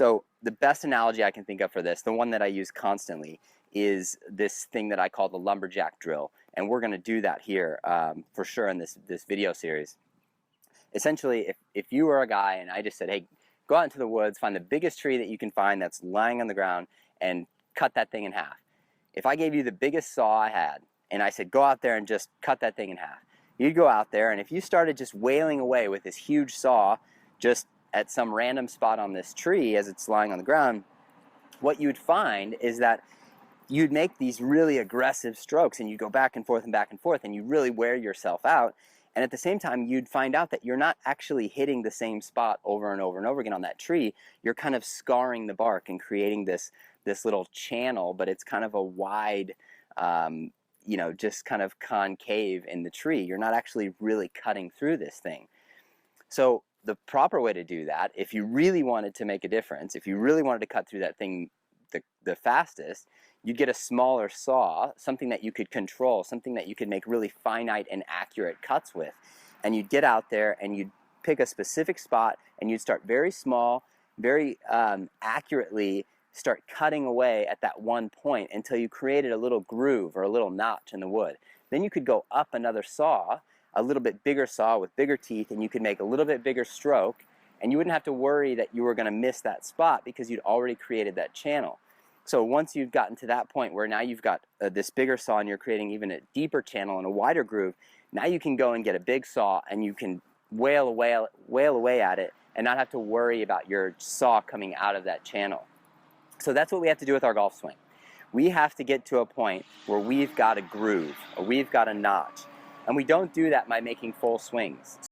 So the best analogy I can think of for this, the one that I use constantly, is this thing that I call the lumberjack drill. And we're going to do that here for sure in this video series. Essentially, if you were a guy and I just said, hey, go out into the woods, find the biggest tree that you can find that's lying on the ground, and cut that thing in half. If I gave you the biggest saw I had, and I said, go out there and just cut that thing in half, you'd go out there, and if you started just wailing away with this huge saw just at some random spot on this tree as it's lying on the ground, what you'd find is that you'd make these really aggressive strokes, and you'd go back and forth, and you really wear yourself out. And at the same time, you'd find out that you're not actually hitting the same spot over and over and over again on that tree. You're kind of scarring the bark and creating this little channel, but it's kind of a wide, you know, just kind of concave in the tree. You're not actually really cutting through this thing. So the proper way to do that, if you really wanted to make a difference, if you really wanted to cut through that thing the fastest, you'd get a smaller saw, something that you could control, something that you could make really finite and accurate cuts with. And you'd get out there and you'd pick a specific spot and you'd start very small, very accurately start cutting away at that one point until you created a little groove or a little notch in the wood. Then you could go up another saw, a little bit bigger saw with bigger teeth, and you could make a little bit bigger stroke, and you wouldn't have to worry that you were going to miss that spot because you'd already created that channel. So once you've gotten to that point where now you've got this bigger saw and you're creating even a deeper channel and a wider groove, now you can go and get a big saw and you can wail away at it and not have to worry about your saw coming out of that channel. So that's what we have to do with our golf swing. We have to get to a point where we've got a groove, or we've got a notch. And we don't do that by making full swings.